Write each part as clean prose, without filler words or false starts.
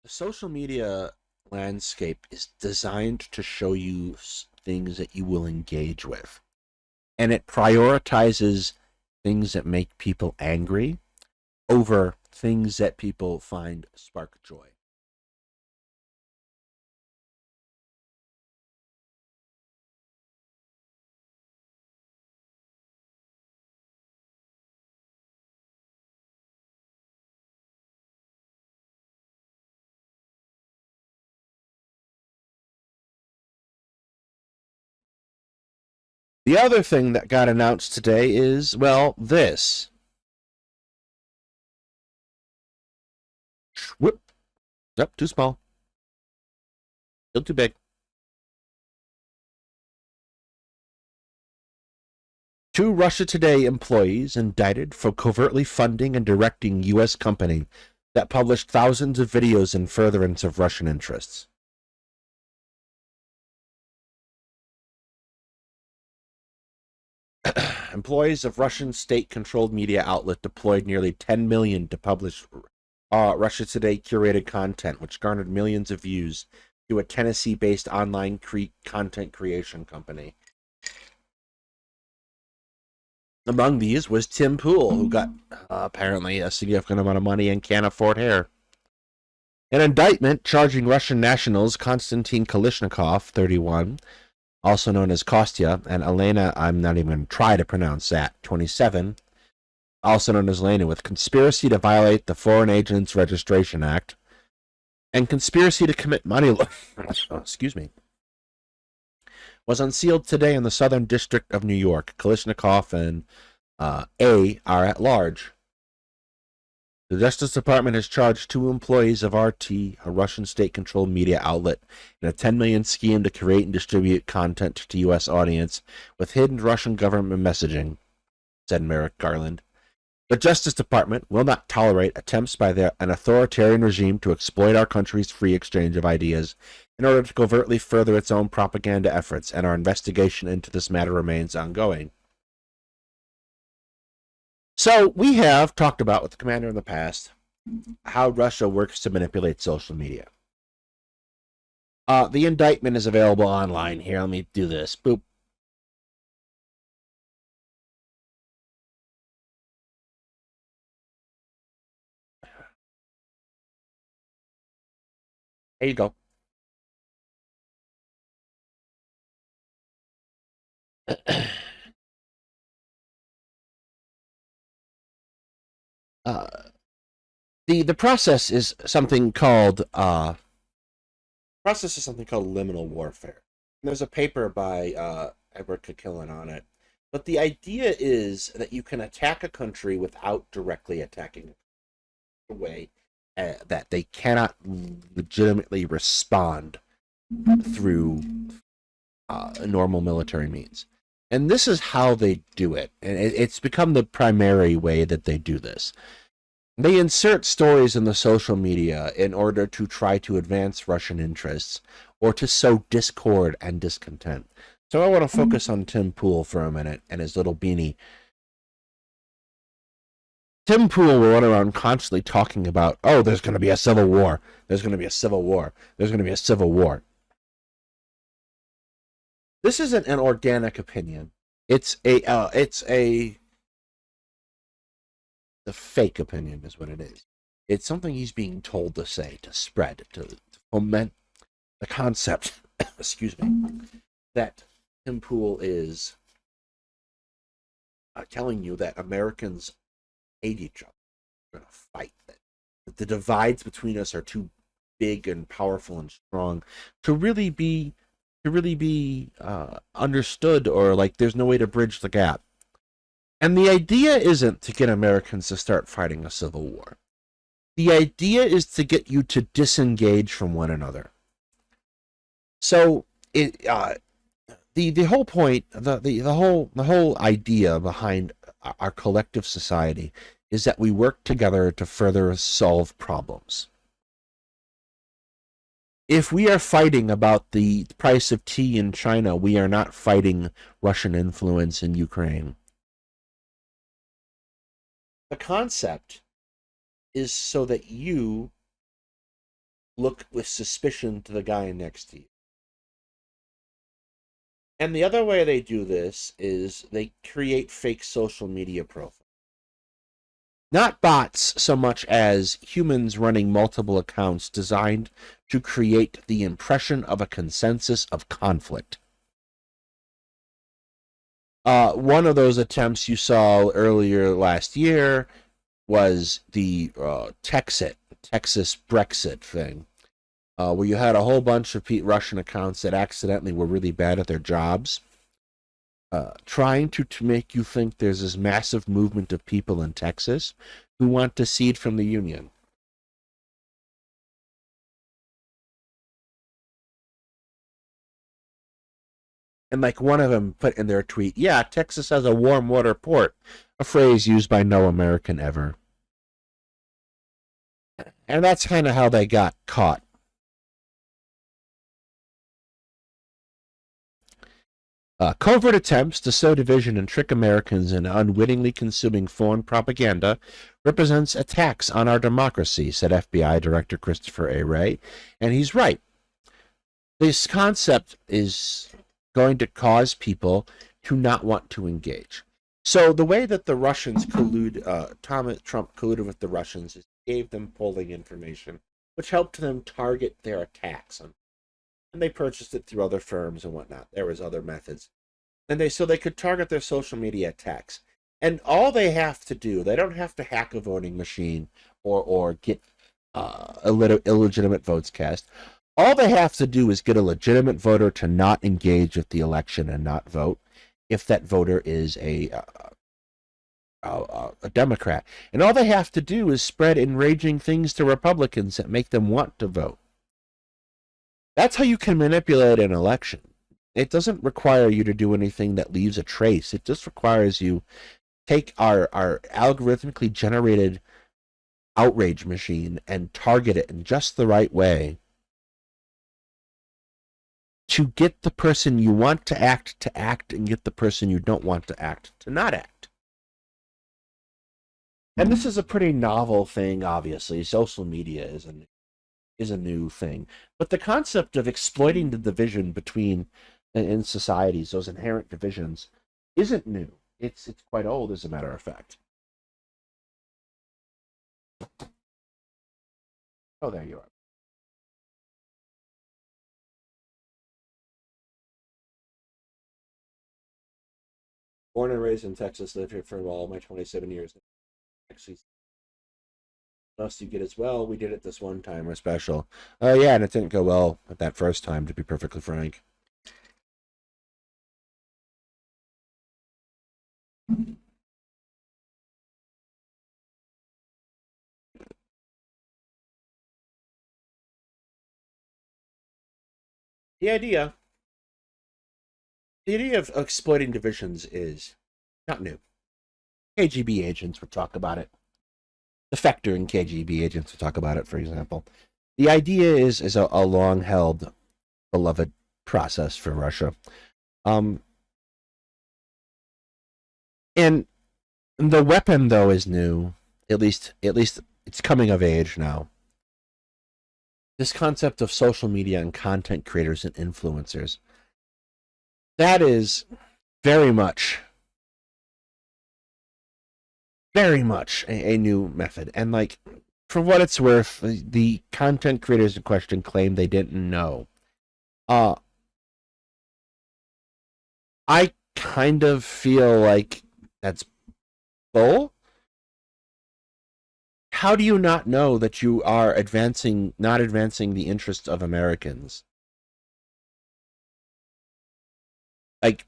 The social media landscape is designed to show you things that you will engage with. And it prioritizes things that make people angry over things that people find spark joy. The other thing that got announced today is, well, this. Whoop. Yep, too small. Still too big. Two Russia Today employees indicted for covertly funding and directing U.S. company that published thousands of videos in furtherance of Russian interests. Employees of Russian state-controlled media outlet deployed nearly 10 million to publish Russia Today curated content, which garnered millions of views to a Tennessee-based online content creation company. Among these was Tim Pool, who got apparently a significant amount of money and can't afford hair. An indictment charging Russian nationals Konstantin Kalishnikov, 31, also known as Kostya, and Elena, I'm not even going to try to pronounce that, 27, also known as Elena, with conspiracy to violate the Foreign Agents Registration Act and conspiracy to commit money laundering, was unsealed today in the Southern District of New York. Kalishnikov and A are at large. The Justice Department has charged two employees of RT, a Russian state-controlled media outlet, in a $10 million scheme to create and distribute content to U.S. audience with hidden Russian government messaging, said Merrick Garland. The Justice Department will not tolerate attempts by an authoritarian regime to exploit our country's free exchange of ideas in order to covertly further its own propaganda efforts, and our investigation into this matter remains ongoing. So we have talked about with the commander in the past how Russia works to manipulate social media. The indictment is available online. Here, let me do this. Boop. There you go. The process is something called liminal warfare. And there's a paper by Edward Kekillen on it. But the idea is that you can attack a country without directly attacking a way that they cannot legitimately respond through normal military means. And this is how they do it. And it's become the primary way that they do this. They insert stories in the social media in order to try to advance Russian interests or to sow discord and discontent. So I want to focus on Tim Pool for a minute and his little beanie. Tim Pool will run around constantly talking about, oh, there's going to be a civil war. There's going to be a civil war. There's going to be a civil war. This isn't an organic opinion. It's a the fake opinion is what it is. It's something he's being told to say, to spread, to foment the concept, excuse me, that Tim Pool is telling you that Americans hate each other. We're going to fight. That the divides between us are too big and powerful and strong to really be understood, or like there's no way to bridge the gap. And the idea isn't to get Americans to start fighting a civil war. The idea is to get you to disengage from one another. So the whole point, the whole idea behind our collective society is that we work together to further solve problems. If we are fighting about the price of tea in China, we are not fighting Russian influence in Ukraine. The concept is so that you look with suspicion to the guy next to you. And the other way they do this is they create fake social media profiles. Not bots so much as humans running multiple accounts designed to create the impression of a consensus of conflict. One of those attempts you saw earlier last year was the Texas Brexit thing, where you had a whole bunch of Russian accounts that accidentally were really bad at their jobs, trying to make you think there's this massive movement of people in Texas who want to secede from the Union. And like one of them put in their tweet, yeah, Texas has a warm water port, a phrase used by no American ever. And that's kind of how they got caught. Covert attempts to sow division and trick Americans into unwittingly consuming foreign propaganda represents attacks on our democracy, said FBI Director Christopher A. Wray. And he's right. This concept is going to cause people to not want to engage. So the way that the Russians Trump colluded with the Russians is gave them polling information, which helped them target their attacks on. And they purchased it through other firms and whatnot. There was other methods. And so they could target their social media attacks. And all they have to do, they don't have to hack a voting machine or get illegitimate votes cast. All they have to do is get a legitimate voter to not engage with the election and not vote if that voter is a Democrat. And all they have to do is spread enraging things to Republicans that make them want to vote. That's how you can manipulate an election. It doesn't require you to do anything that leaves a trace. It just requires you take our algorithmically generated outrage machine and target it in just the right way to get the person you want to act and get the person you don't want to act to not act. And this is a pretty novel thing, obviously. Social media is a new thing. But the concept of exploiting the division between in societies, those inherent divisions, isn't new. It's quite old, as a matter of fact. Oh, there you are. Born and raised in Texas, lived here for all my 27 years. Actually, what else you get as well? We did it this one time, we're special. Oh, yeah, and it didn't go well at that first time, to be perfectly frank. The idea of exploiting divisions is not new. KGB agents would talk about it. Defector and KGB agents would talk about it, for example. The idea is a long-held, beloved process for Russia. And the weapon, though, is new. At least it's coming of age now. This concept of social media and content creators and influencers. That is very much a new method. And like, for what it's worth, the content creators in question claim they didn't know. I kind of feel like that's bull. How do you not know that you are not advancing the interests of Americans? Like,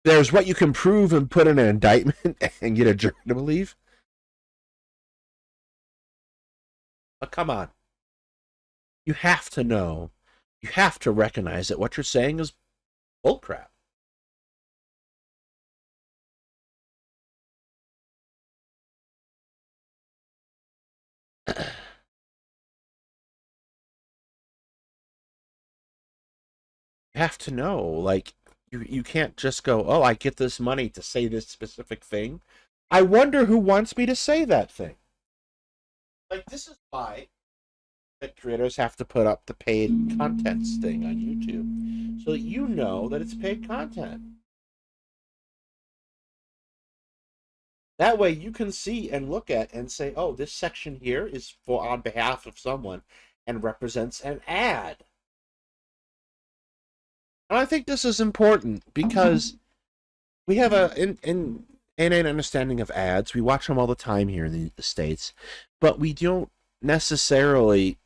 there's what you can prove and put in an indictment and get a jury to believe. But come on. You have to know. You have to recognize that what you're saying is bullcrap. You have to know, like, you can't just go, oh, I get this money to say this specific thing. I wonder who wants me to say that thing. Like, this is why that creators have to put up the paid contents thing on YouTube so that you know that it's paid content. That way you can see and look at and say, oh, this section here is for on behalf of someone and represents an ad. And I think this is important because we have an innate understanding of ads. We watch them all the time here in the States, but we don't necessarily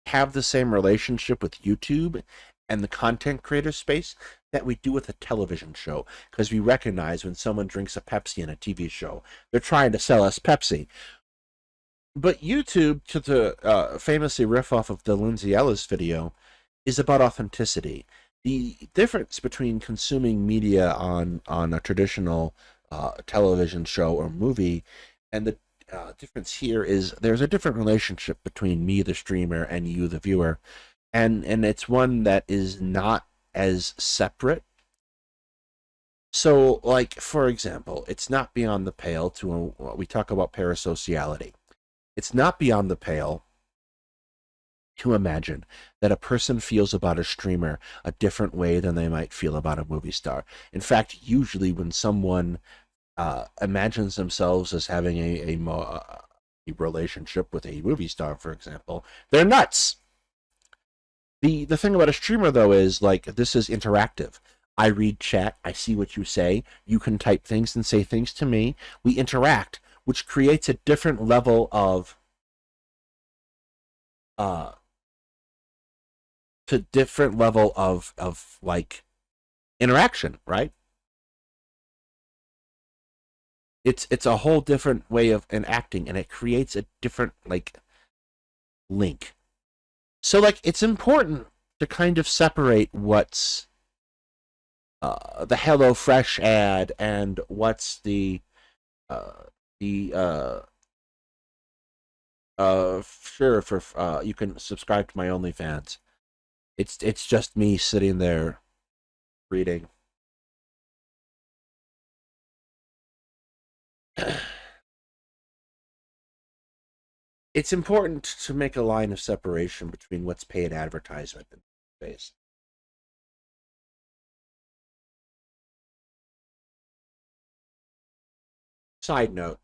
have the same relationship with YouTube and the content creator space that we do with a television show, because we recognize when someone drinks a Pepsi in a TV show, they're trying to sell us Pepsi. But YouTube, to famously riff off of the Lindsay Ellis video, is about authenticity. The difference between consuming media on a traditional television show or movie, and the difference here is there's a different relationship between me, the streamer, and you, the viewer, and it's one that is not as separate. So, like, for example, it's not beyond the pale to we talk about parasociality. It's not beyond the pale to imagine that a person feels about a streamer a different way than they might feel about a movie star. In fact, usually when someone imagines themselves as having a relationship with a movie star, for example, they're nuts. The thing about a streamer, though, is like this is interactive. I read chat, I see what you say, you can type things and say things to me, we interact, which creates a different level of like interaction, right? It's a whole different way of enacting, and it creates a different like link. So like it's important to kind of separate what's the HelloFresh ad and what's the sure for you can subscribe to my OnlyFans. It's just me sitting there reading. It's important to make a line of separation between what's paid advertisement and space. Side note: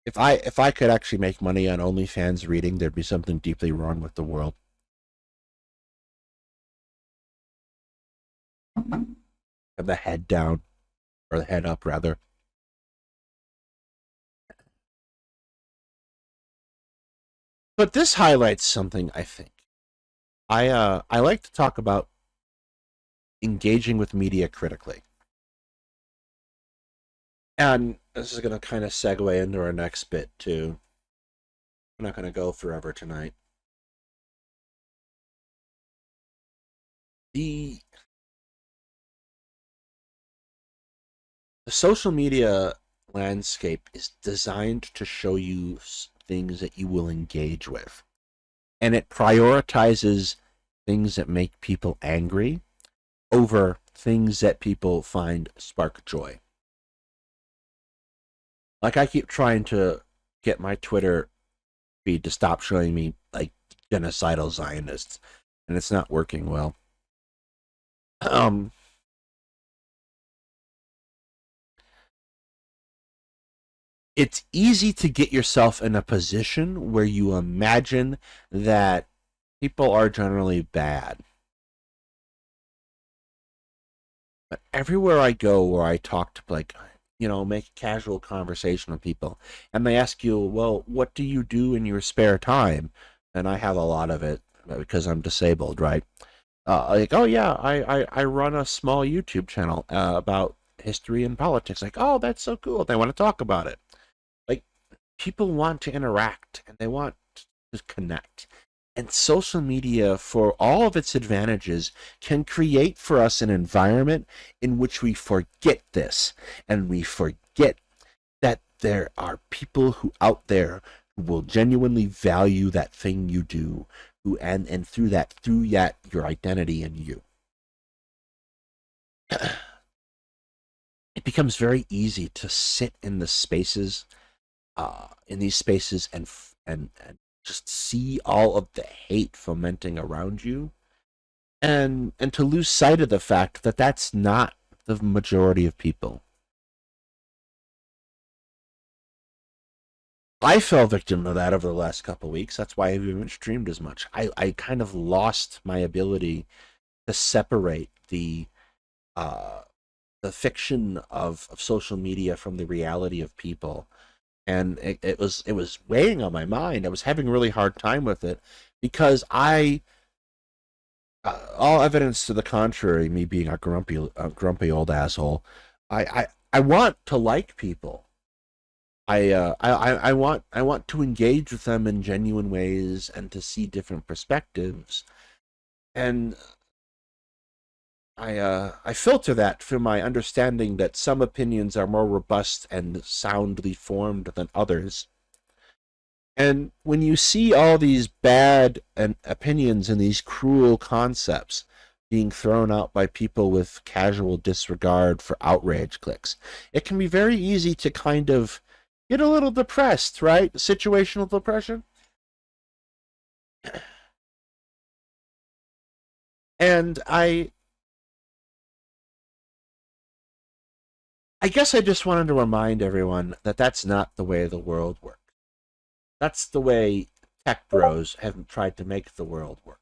if I could actually make money on OnlyFans reading, there'd be something deeply wrong with the world. Have the head down, or the head up, rather. But this highlights something, I think. I like to talk about engaging with media critically. And this is going to kind of segue into our next bit, too. I'm not going to go forever tonight. The social media landscape is designed to show you things that you will engage with. And it prioritizes things that make people angry over things that people find spark joy. Like, I keep trying to get my Twitter feed to stop showing me like genocidal Zionists, and it's not working well. It's easy to get yourself in a position where you imagine that people are generally bad. But everywhere I go where I talk to, like, make a casual conversation with people, and they ask you, well, what do you do in your spare time? And I have a lot of it because I'm disabled, right? Like, oh yeah, I run a small YouTube channel about history and politics. Like, oh, that's so cool. They want to talk about it. Like, people want to interact and they want to connect. And social media, for all of its advantages, can create for us an environment in which we forget this. And we forget that there are people who out there who will genuinely value that thing you do, who and through that your identity and you. It becomes very easy to sit in the spaces, in these spaces, and just see all of the hate fomenting around you, and to lose sight of the fact that that's not the majority of people. I fell victim to that over the last couple of weeks. That's why I haven't streamed as much. I kind of lost my ability to separate uh, the fiction of social media from the reality of people, and it was weighing on my mind. I was having a really hard time with it because all evidence to the contrary, me being a grumpy old asshole, I want to like people. I want to engage with them in genuine ways and to see different perspectives, and I filter that through my understanding that some opinions are more robust and soundly formed than others. And when you see all these bad opinions and these cruel concepts being thrown out by people with casual disregard for outrage clicks, it can be very easy to kind of get a little depressed, right? Situational depression. And I guess I just wanted to remind everyone that that's not the way the world works. That's the way tech bros have tried to make the world work.